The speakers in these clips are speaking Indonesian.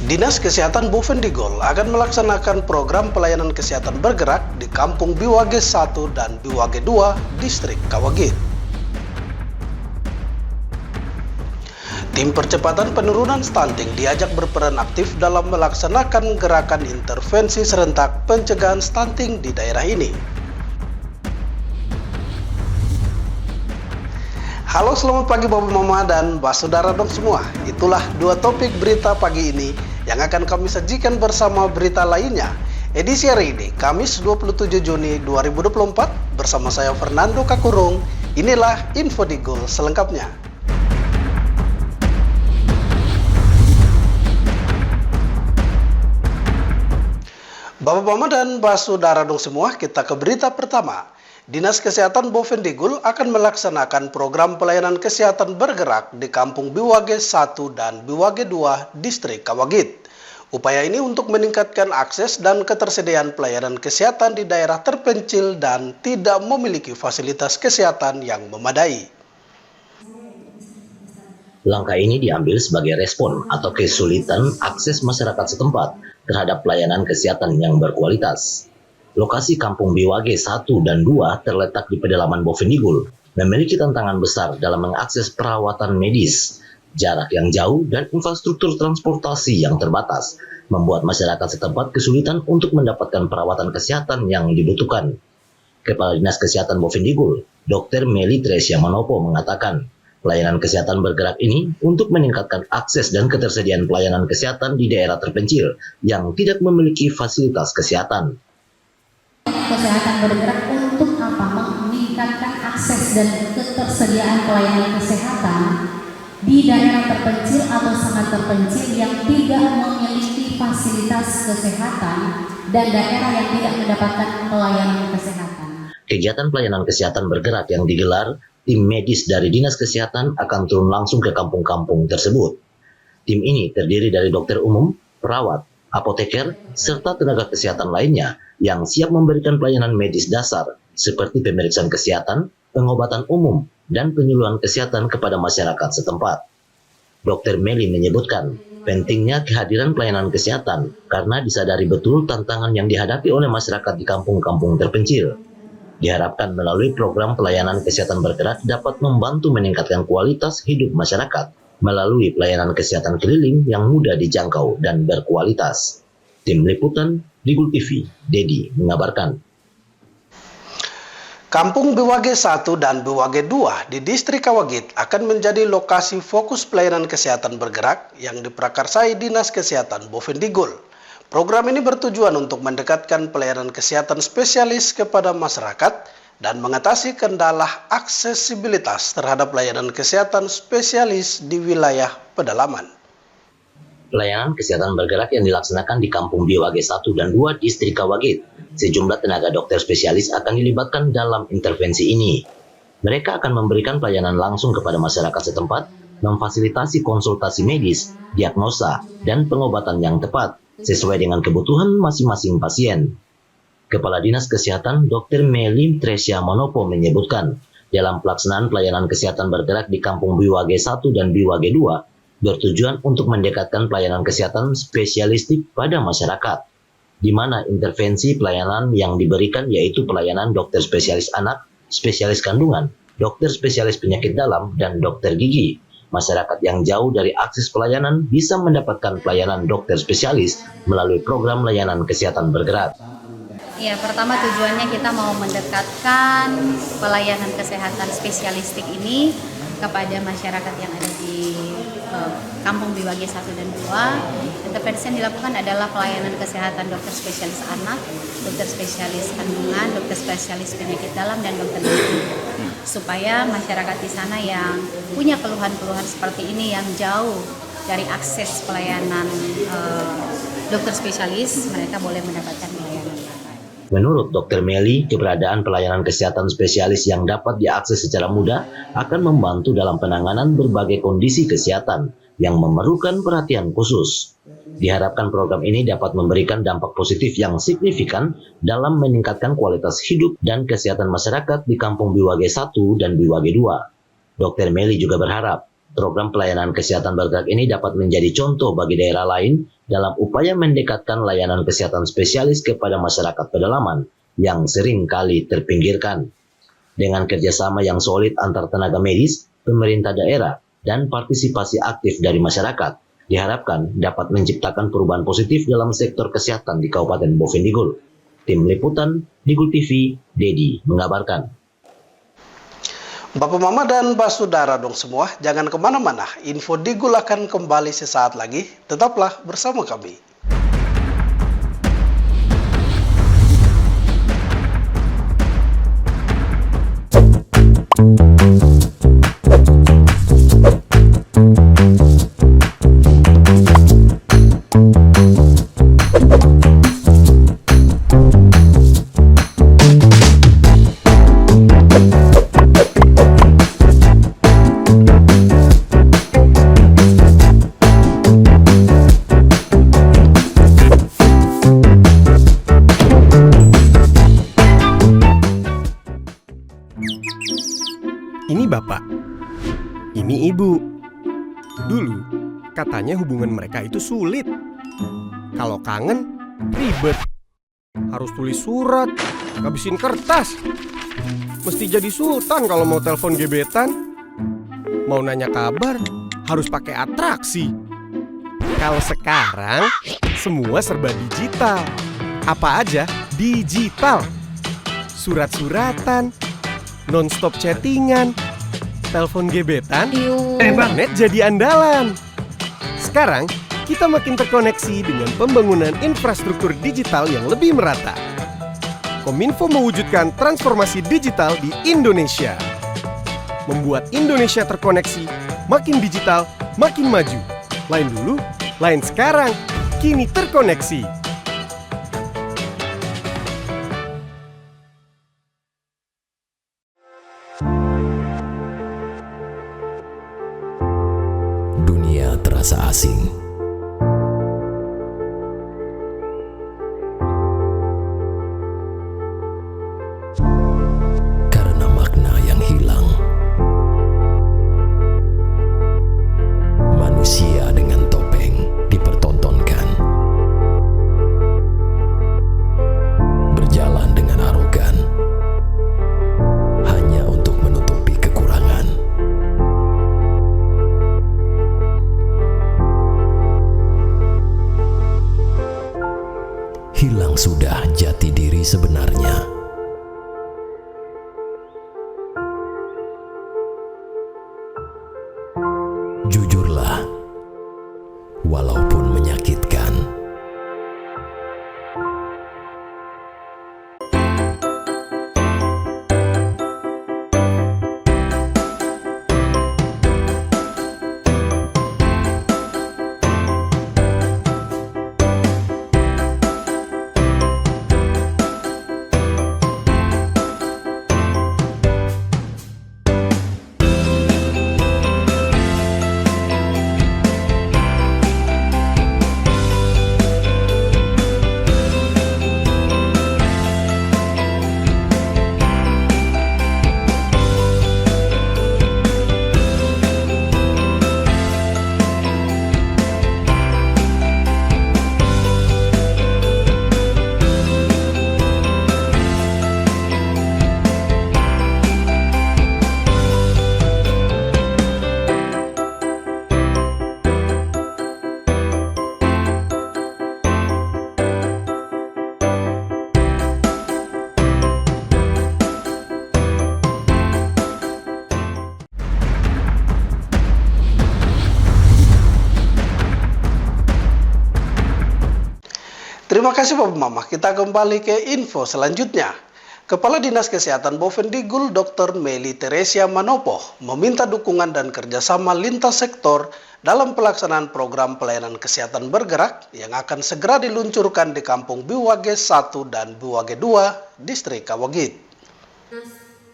Dinas Kesehatan Bovendigul akan melaksanakan program pelayanan kesehatan bergerak di Kampung Biwage 1 dan Biwage 2, Distrik Kawagit. Tim percepatan penurunan stunting diajak berperan aktif dalam melaksanakan gerakan intervensi serentak pencegahan stunting di daerah ini. Halo, selamat pagi Bapak Mama dan Saudara dong semua. Itulah dua topik berita pagi ini yang akan kami sajikan bersama berita lainnya. Edisi hari ini, Kamis 27 Juni 2024, bersama saya Fernando Kakurung. Inilah Info Digul selengkapnya. Bapak Mama dan Saudara dong semua, kita ke berita pertama. Dinas Kesehatan Bovendigul akan melaksanakan program pelayanan kesehatan bergerak di Kampung Biwage 1 dan Biwage 2, Distrik Kawagit. Upaya ini untuk meningkatkan akses dan ketersediaan pelayanan kesehatan di daerah terpencil dan tidak memiliki fasilitas kesehatan yang memadai. Langkah ini diambil sebagai respon atau kesulitan akses masyarakat setempat terhadap pelayanan kesehatan yang berkualitas. Lokasi Kampung Biwage 1 dan 2 terletak di pedalaman Bovendigul, memiliki tantangan besar dalam mengakses perawatan medis. Jarak yang jauh dan infrastruktur transportasi yang terbatas membuat masyarakat setempat kesulitan untuk mendapatkan perawatan kesehatan yang dibutuhkan. Kepala Dinas Kesehatan Bovendigul, Dr. Meli Tresia Manopo mengatakan, pelayanan kesehatan bergerak ini untuk meningkatkan akses dan ketersediaan pelayanan kesehatan di daerah terpencil yang tidak memiliki fasilitas kesehatan. Kesehatan bergerak untuk apa? Meningkatkan akses dan ketersediaan pelayanan kesehatan di daerah terpencil atau sangat terpencil yang tidak memiliki fasilitas kesehatan dan daerah yang tidak mendapatkan pelayanan kesehatan. Kegiatan pelayanan kesehatan bergerak yang digelar, tim medis dari Dinas Kesehatan akan turun langsung ke kampung-kampung tersebut. Tim ini terdiri dari dokter umum, perawat, apoteker, serta tenaga kesehatan lainnya yang siap memberikan pelayanan medis dasar seperti pemeriksaan kesehatan, pengobatan umum, dan penyuluhan kesehatan kepada masyarakat setempat. Dr. Meli menyebutkan pentingnya kehadiran pelayanan kesehatan karena disadari betul tantangan yang dihadapi oleh masyarakat di kampung-kampung terpencil. Diharapkan melalui program pelayanan kesehatan bergerak dapat membantu meningkatkan kualitas hidup masyarakat melalui pelayanan kesehatan keliling yang mudah dijangkau dan berkualitas. Tim Liputan Digul TV, Dedi mengabarkan. Kampung Biwage 1 dan Biwage 2 di Distrik Kawagit akan menjadi lokasi fokus pelayanan kesehatan bergerak yang diprakarsai Dinas Kesehatan Bovendigul. Program ini bertujuan untuk mendekatkan pelayanan kesehatan spesialis kepada masyarakat dan mengatasi kendala aksesibilitas terhadap pelayanan kesehatan spesialis di wilayah pedalaman. Pelayanan kesehatan bergerak yang dilaksanakan di Kampung Biwage 1 dan 2 Distrik Kawagit, sejumlah tenaga dokter spesialis akan dilibatkan dalam intervensi ini. Mereka akan memberikan pelayanan langsung kepada masyarakat setempat, memfasilitasi konsultasi medis, diagnosa, dan pengobatan yang tepat sesuai dengan kebutuhan masing-masing pasien. Kepala Dinas Kesehatan Dr. Meli Tresia Manopo menyebutkan, dalam pelaksanaan pelayanan kesehatan bergerak di Kampung Biwage 1 dan Biwage 2, bertujuan untuk mendekatkan pelayanan kesehatan spesialistik pada masyarakat, di mana intervensi pelayanan yang diberikan yaitu pelayanan dokter spesialis anak, spesialis kandungan, dokter spesialis penyakit dalam, dan dokter gigi. Masyarakat yang jauh dari akses pelayanan bisa mendapatkan pelayanan dokter spesialis melalui program layanan kesehatan bergerak. Ya, pertama tujuannya kita mau mendekatkan pelayanan kesehatan spesialistik ini kepada masyarakat yang ada di Kampung Biwage 1 dan 2. Intervensi yang dilakukan adalah pelayanan kesehatan dokter spesialis anak, dokter spesialis kandungan, dokter spesialis penyakit dalam, dan dokter gigi. Supaya masyarakat di sana yang punya keluhan-keluhan seperti ini yang jauh dari akses pelayanan dokter spesialis, mereka boleh mendapatkan pelayanan. Menurut Dr. Meli, keberadaan pelayanan kesehatan spesialis yang dapat diakses secara mudah akan membantu dalam penanganan berbagai kondisi kesehatan yang memerlukan perhatian khusus. Diharapkan program ini dapat memberikan dampak positif yang signifikan dalam meningkatkan kualitas hidup dan kesehatan masyarakat di Kampung Biwage 1 dan Biwage 2. Dr. Meli juga berharap Program pelayanan kesehatan bergerak ini dapat menjadi contoh bagi daerah lain dalam upaya mendekatkan layanan kesehatan spesialis kepada masyarakat pedalaman yang sering kali terpinggirkan. Dengan kerjasama yang solid antar tenaga medis, pemerintah daerah, dan partisipasi aktif dari masyarakat, diharapkan dapat menciptakan perubahan positif dalam sektor kesehatan di Kabupaten Bovendigul. Tim Liputan, Digul TV, Dedi mengabarkan. Bapak Mama dan Mbak Saudara dong semua, jangan kemana-mana. Info Digul akan kembali sesaat lagi. Tetaplah bersama kami. Ini bapak, ini ibu. Dulu katanya hubungan mereka itu sulit. Kalau kangen, ribet. Harus tulis surat, ngabisin kertas. Mesti jadi sultan kalau mau telepon gebetan. Mau nanya kabar, harus pakai atraksi. Kalau sekarang, semua serba digital. Apa aja digital. Surat-suratan, non-stop chattingan, telepon gebetan, internet jadi andalan. Sekarang, kita makin terkoneksi dengan pembangunan infrastruktur digital yang lebih merata. Kominfo mewujudkan transformasi digital di Indonesia. Membuat Indonesia terkoneksi, makin digital, makin maju. Lain dulu, lain sekarang, kini terkoneksi. Dunia terasa asing. Karena makna yang hilang. Manusia dengan topeng dipertontonkan. Berjalan dengan arogan. Hanya untuk menutupi kekurangan. Hilang sudah jati diri sebenarnya. Jujurlah, walaupun menyakitkan. Terima kasih Bapak Mama. Kita kembali ke info selanjutnya. Kepala Dinas Kesehatan Bovendigul Dr. Meli Teresia Manopo meminta dukungan dan kerjasama lintas sektor dalam pelaksanaan program pelayanan kesehatan bergerak yang akan segera diluncurkan di Kampung Biwage 1 dan Biwage 2, Distrik Kawagit.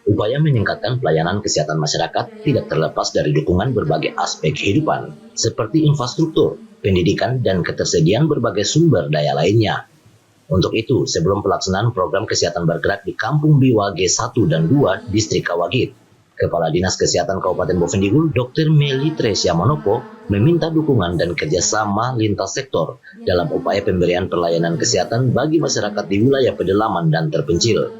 Upaya meningkatkan pelayanan kesehatan masyarakat tidak terlepas dari dukungan berbagai aspek kehidupan, seperti infrastruktur, pendidikan, dan ketersediaan berbagai sumber daya lainnya. Untuk itu, sebelum pelaksanaan program kesehatan bergerak di Kampung Biwage 1 dan 2, Distrik Kawagit, Kepala Dinas Kesehatan Kabupaten Bovendigul, Dr. Meli Tresia Manopo, meminta dukungan dan kerjasama lintas sektor dalam upaya pemberian pelayanan kesehatan bagi masyarakat di wilayah pedalaman dan terpencil.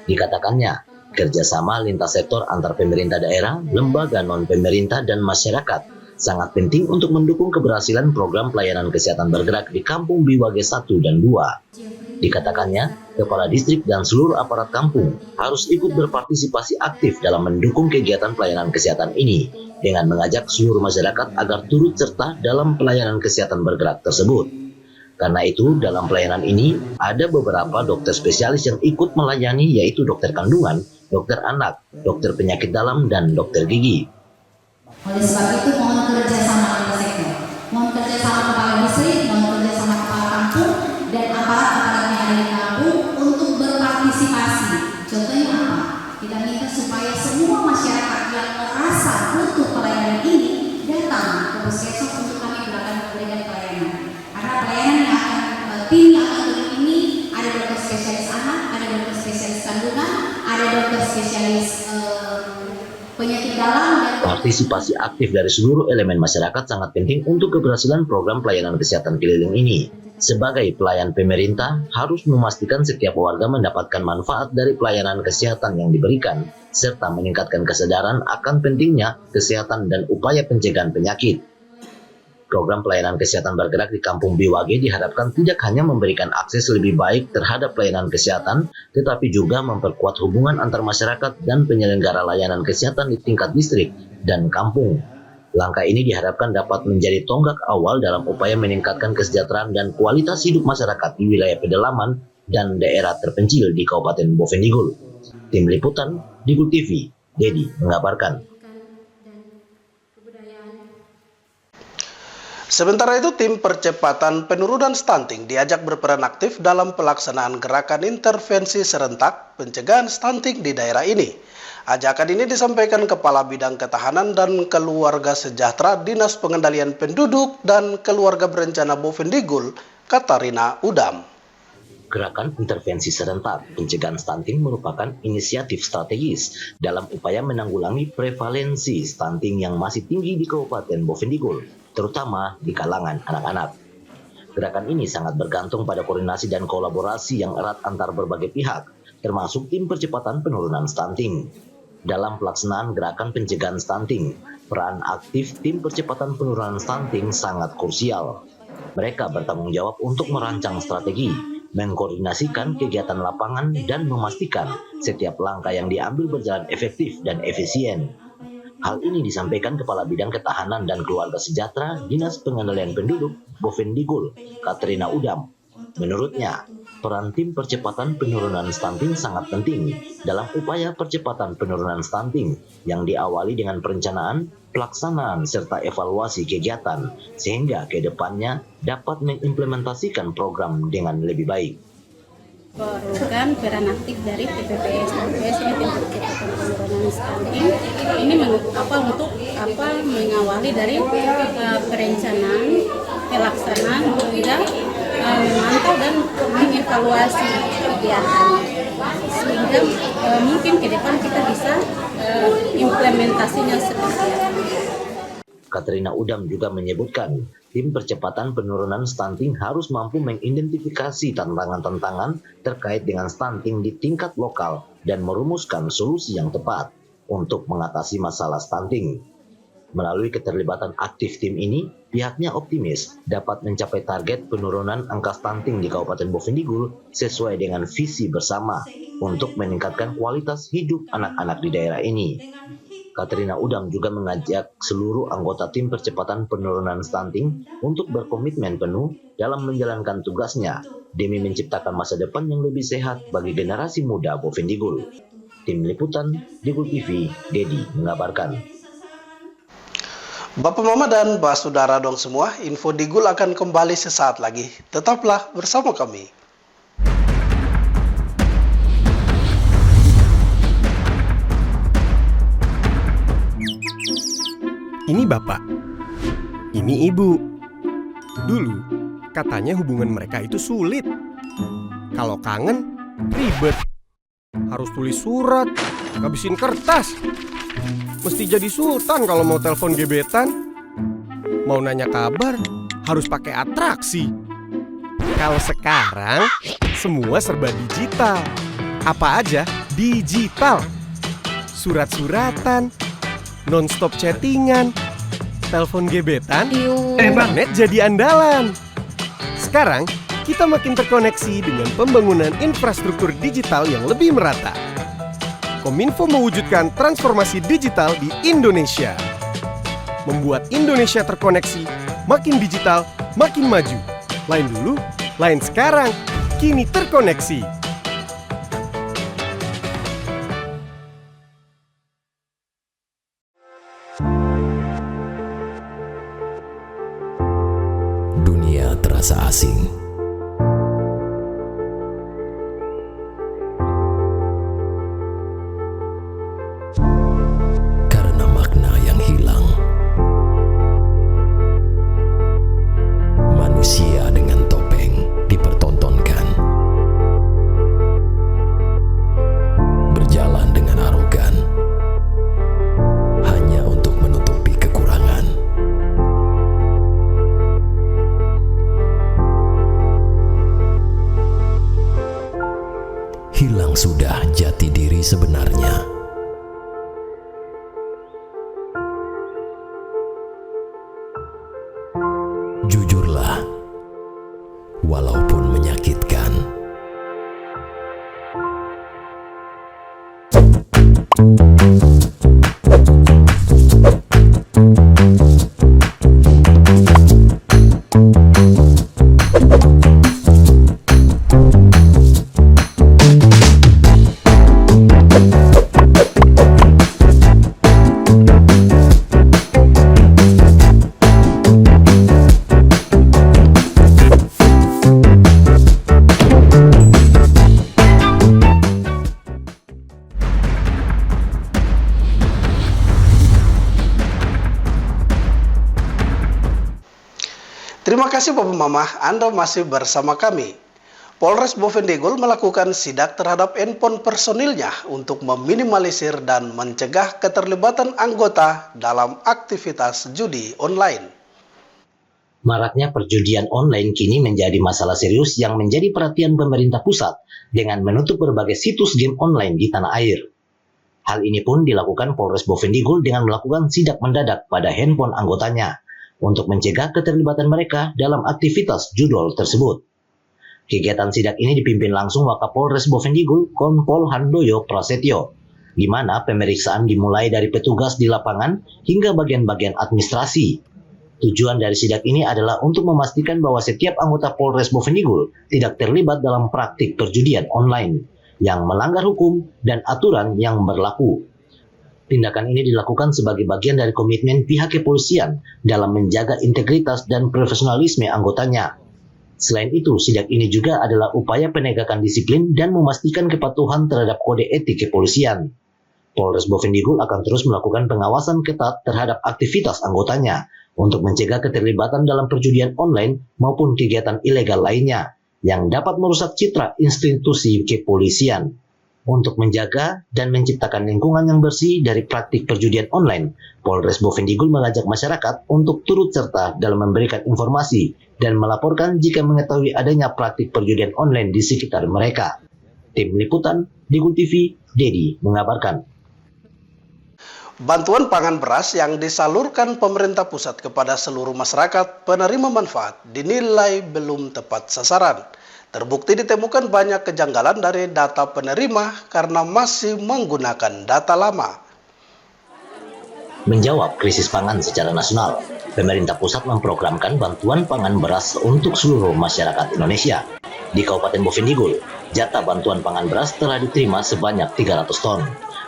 Dikatakannya, kerjasama lintas sektor antar pemerintah daerah, lembaga non-pemerintah, dan masyarakat sangat penting untuk mendukung keberhasilan program pelayanan kesehatan bergerak di Kampung Biwage 1 dan 2. Dikatakannya, kepala distrik dan seluruh aparat kampung harus ikut berpartisipasi aktif dalam mendukung kegiatan pelayanan kesehatan ini dengan mengajak seluruh masyarakat agar turut serta dalam pelayanan kesehatan bergerak tersebut. Karena itu, dalam pelayanan ini ada beberapa dokter spesialis yang ikut melayani, yaitu dokter kandungan, dokter anak, dokter penyakit dalam, dan dokter gigi. Oleh sebab itu mohon kerjasama lintas sektor, mohon kerjasama kepala distrik, mohon kerjasama kepala kampung dan aparat-aparat yang ada di kampung untuk berpartisipasi. Contohnya apa? Kita minta supaya semua masyarakat yang merasa butuh pelayanan ini datang ke puskesmas untuk kami memberikan pelayanan. Karena pelayanan yang akan tim yang akan turun ini ada dokter spesialis anak, ada dokter spesialis kandungan, ada dokter spesialis penyakit dalam. Partisipasi aktif dari seluruh elemen masyarakat sangat penting untuk keberhasilan program pelayanan kesehatan keliling ini. Sebagai pelayan pemerintah, harus memastikan setiap warga mendapatkan manfaat dari pelayanan kesehatan yang diberikan, serta meningkatkan kesadaran akan pentingnya kesehatan dan upaya pencegahan penyakit. Program pelayanan kesehatan bergerak di Kampung Biwage diharapkan tidak hanya memberikan akses lebih baik terhadap pelayanan kesehatan, tetapi juga memperkuat hubungan antar masyarakat dan penyelenggara layanan kesehatan di tingkat distrik dan kampung. Langkah ini diharapkan dapat menjadi tonggak awal dalam upaya meningkatkan kesejahteraan dan kualitas hidup masyarakat di wilayah pedalaman dan daerah terpencil di Kabupaten Bovendigul. Tim Liputan, Digul TV, Dedi mengabarkan. Sementara itu, tim percepatan penurunan stunting diajak berperan aktif dalam pelaksanaan gerakan intervensi serentak pencegahan stunting di daerah ini. Ajakan ini disampaikan Kepala Bidang Ketahanan dan Keluarga Sejahtera Dinas Pengendalian Penduduk dan Keluarga Berencana Bovendigul, Katarina Udam. Gerakan intervensi serentak pencegahan stunting merupakan inisiatif strategis dalam upaya menanggulangi prevalensi stunting yang masih tinggi di Kabupaten Bovendigul, terutama di kalangan anak-anak. Gerakan ini sangat bergantung pada koordinasi dan kolaborasi yang erat antar berbagai pihak, termasuk tim percepatan penurunan stunting. Dalam pelaksanaan gerakan pencegahan stunting, peran aktif tim percepatan penurunan stunting sangat krusial. Mereka bertanggung jawab untuk merancang strategi, mengkoordinasikan kegiatan lapangan, dan memastikan setiap langkah yang diambil berjalan efektif dan efisien. Hal ini disampaikan Kepala Bidang Ketahanan dan Keluarga Sejahtera Dinas Pengendalian Penduduk Bovendigul, Katarina Udam. Menurutnya, peran tim percepatan penurunan stunting sangat penting dalam upaya percepatan penurunan stunting yang diawali dengan perencanaan, pelaksanaan, serta evaluasi kegiatan, sehingga ke depannya dapat mengimplementasikan program dengan lebih baik. Program peran aktif dari TPPS. TPPS ini tim percepatan penurunan stunting. Ini untuk mengawali dari perencanaan, pelaksanaan hingga memantau dan mengevaluasi kegiatan, sehingga mungkin ke depan kita bisa implementasinya seperti apa. Katarina Udam juga menyebutkan, tim percepatan penurunan stunting harus mampu mengidentifikasi tantangan-tantangan terkait dengan stunting di tingkat lokal dan merumuskan solusi yang tepat untuk mengatasi masalah stunting. Melalui keterlibatan aktif tim ini, pihaknya optimis dapat mencapai target penurunan angka stunting di Kabupaten Bovendigul sesuai dengan visi bersama untuk meningkatkan kualitas hidup anak-anak di daerah ini. Katarina Udam juga mengajak seluruh anggota tim percepatan penurunan stunting untuk berkomitmen penuh dalam menjalankan tugasnya demi menciptakan masa depan yang lebih sehat bagi generasi muda Bovendigul. Tim Liputan, Digul TV, Dedi mengabarkan. Bapak Mama dan Mbak Saudara dong semua, info Digul akan kembali sesaat lagi. Tetaplah bersama kami. Ini bapak, ini ibu. Dulu, katanya hubungan mereka itu sulit. Kalau kangen, ribet. Harus tulis surat, ngabisin kertas. Mesti jadi sultan kalau mau telepon gebetan. Mau nanya kabar, harus pakai atraksi. Kalau sekarang, semua serba digital. Apa aja digital. Surat-suratan, non-stop chattingan, telepon gebetan, internet jadi andalan. Sekarang, kita makin terkoneksi dengan pembangunan infrastruktur digital yang lebih merata. Kominfo mewujudkan transformasi digital di Indonesia. Membuat Indonesia terkoneksi, makin digital, makin maju. Lain dulu, lain sekarang, kini terkoneksi. Dunia terasa asing. Karena makna yang hilang. Manusia dengan topeng dipertontonkan. Berjalan dengan arogan. Hanya untuk menutupi kekurangan. Hilang sudah jati diri sebenarnya. Jujurlah, walaupun menyakitkan. Terima kasih Bapak Mama, Anda masih bersama kami. Polres Bovendigul melakukan sidak terhadap handphone personilnya untuk meminimalisir dan mencegah keterlibatan anggota dalam aktivitas judi online. Maraknya perjudian online kini menjadi masalah serius yang menjadi perhatian pemerintah pusat dengan menutup berbagai situs game online di tanah air. Hal ini pun dilakukan Polres Bovendigul dengan melakukan sidak mendadak pada handphone anggotanya untuk mencegah keterlibatan mereka dalam aktivitas judol tersebut. Kegiatan sidak ini dipimpin langsung Wakapolres Bovendigul, Kompol Handoyo Prasetyo, di mana pemeriksaan dimulai dari petugas di lapangan hingga bagian-bagian administrasi. Tujuan dari sidak ini adalah untuk memastikan bahwa setiap anggota Polres Bovendigul tidak terlibat dalam praktik perjudian online yang melanggar hukum dan aturan yang berlaku. Tindakan ini dilakukan sebagai bagian dari komitmen pihak kepolisian dalam menjaga integritas dan profesionalisme anggotanya. Selain itu, sidak ini juga adalah upaya penegakan disiplin dan memastikan kepatuhan terhadap kode etik kepolisian. Polres Bovendigul akan terus melakukan pengawasan ketat terhadap aktivitas anggotanya untuk mencegah keterlibatan dalam perjudian online maupun kegiatan ilegal lainnya yang dapat merusak citra institusi kepolisian. Untuk menjaga dan menciptakan lingkungan yang bersih dari praktik perjudian online, Polres Bovendigul mengajak masyarakat untuk turut serta dalam memberikan informasi dan melaporkan jika mengetahui adanya praktik perjudian online di sekitar mereka. Tim Liputan, Digul TV, Dedi mengabarkan. Bantuan pangan beras yang disalurkan pemerintah pusat kepada seluruh masyarakat penerima manfaat dinilai belum tepat sasaran. Terbukti ditemukan banyak kejanggalan dari data penerima karena masih menggunakan data lama. Menjawab krisis pangan secara nasional, pemerintah pusat memprogramkan bantuan pangan beras untuk seluruh masyarakat Indonesia. Di Kabupaten Bovendigul, jatah bantuan pangan beras telah diterima sebanyak 300 ton,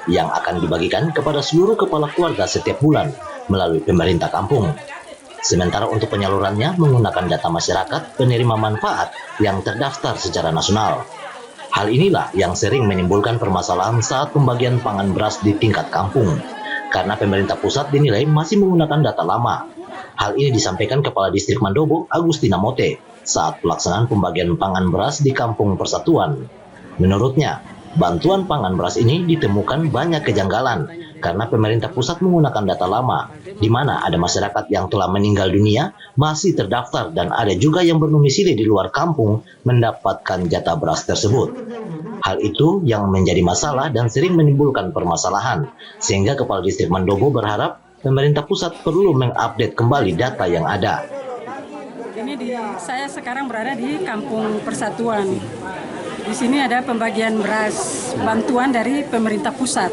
yang akan dibagikan kepada seluruh kepala keluarga setiap bulan melalui pemerintah kampung. Sementara untuk penyalurannya menggunakan data masyarakat penerima manfaat yang terdaftar secara nasional. Hal inilah yang sering menimbulkan permasalahan saat pembagian pangan beras di tingkat kampung, karena pemerintah pusat dinilai masih menggunakan data lama. Hal ini disampaikan Kepala Distrik Mandobo, Agustina Mote, saat pelaksanaan pembagian pangan beras di Kampung Persatuan. Menurutnya, Bantuan pangan beras ini ditemukan banyak kejanggalan karena pemerintah pusat menggunakan data lama, di mana ada masyarakat yang telah meninggal dunia masih terdaftar dan ada juga yang berdomisili di luar kampung mendapatkan jatah beras tersebut. Hal itu yang menjadi masalah dan sering menimbulkan permasalahan, sehingga Kepala Distrik Mandobo berharap pemerintah pusat perlu mengupdate kembali data yang ada. Saya sekarang berada di Kampung Persatuan. Di sini ada pembagian beras bantuan dari pemerintah pusat.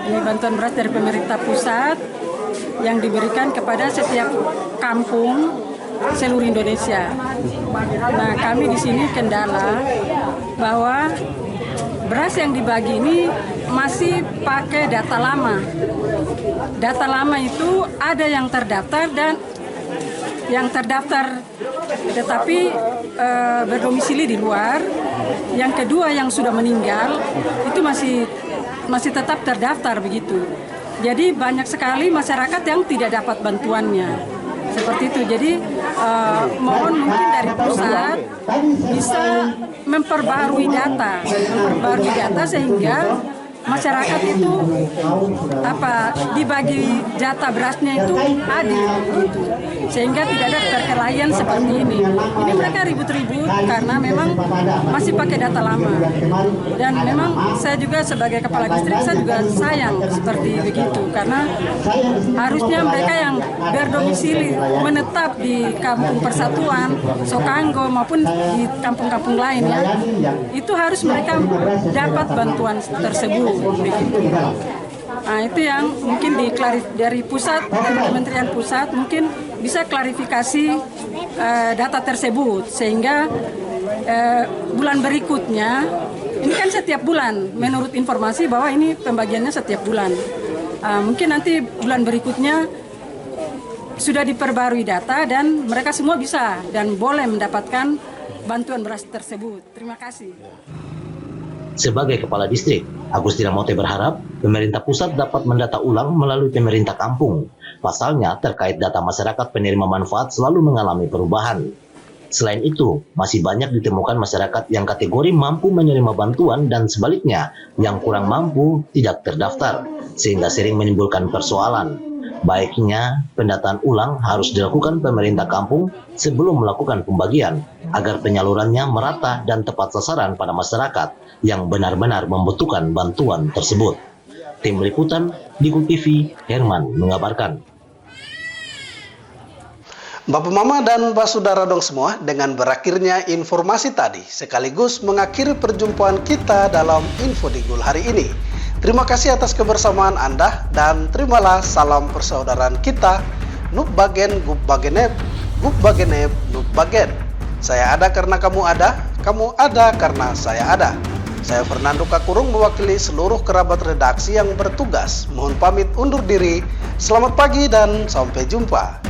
Ini bantuan beras dari pemerintah pusat yang diberikan kepada setiap kampung seluruh Indonesia. Nah, kami di sini kendala bahwa beras yang dibagi ini masih pakai data lama. Data lama itu ada yang terdaftar dan yang terdaftar tetapi berdomisili di luar. Yang kedua yang sudah meninggal itu masih tetap terdaftar begitu. Jadi banyak sekali masyarakat yang tidak dapat bantuannya. Seperti itu. Jadi mohon mungkin dari pusat bisa memperbarui data sehingga masyarakat itu dibagi jatah berasnya itu adil gitu. Sehingga tidak ada perkelahian seperti ini. Ini mereka ribut-ribut karena memang masih pakai data lama. Dan memang saya juga sebagai kepala distrik saya juga sayang seperti begitu karena harusnya mereka yang berdomisili menetap di Kampung Persatuan, Sokanggo maupun di kampung-kampung lainnya itu harus mereka dapat bantuan tersebut. Nah, itu yang mungkin dari pusat, Kementerian Pusat mungkin bisa klarifikasi data tersebut sehingga bulan berikutnya, ini kan setiap bulan menurut informasi bahwa ini pembagiannya setiap bulan. Mungkin nanti bulan berikutnya sudah diperbarui data dan mereka semua bisa dan boleh mendapatkan bantuan beras tersebut. Terima kasih. Sebagai Kepala Distrik, Agustina Mote berharap pemerintah pusat dapat mendata ulang melalui pemerintah kampung. Pasalnya, terkait data masyarakat penerima manfaat selalu mengalami perubahan. Selain itu, masih banyak ditemukan masyarakat yang kategori mampu menerima bantuan dan sebaliknya, yang kurang mampu tidak terdaftar, sehingga sering menimbulkan persoalan. Baiknya, pendataan ulang harus dilakukan pemerintah kampung sebelum melakukan pembagian, agar penyalurannya merata dan tepat sasaran pada masyarakat yang benar-benar membutuhkan bantuan tersebut. Tim Liputan, Digul TV, Herman mengabarkan. Bapak Mama dan Pak Saudara dong semua, dengan berakhirnya informasi tadi sekaligus mengakhiri perjumpaan kita dalam Info Digul hari ini. Terima kasih atas kebersamaan Anda dan terimalah salam persaudaraan kita. Nup bagen, gup bagenep, nup bagen. Saya ada karena kamu ada karena saya ada. Saya Fernando Kakurung mewakili seluruh kerabat redaksi yang bertugas. Mohon pamit undur diri. Selamat pagi dan sampai jumpa.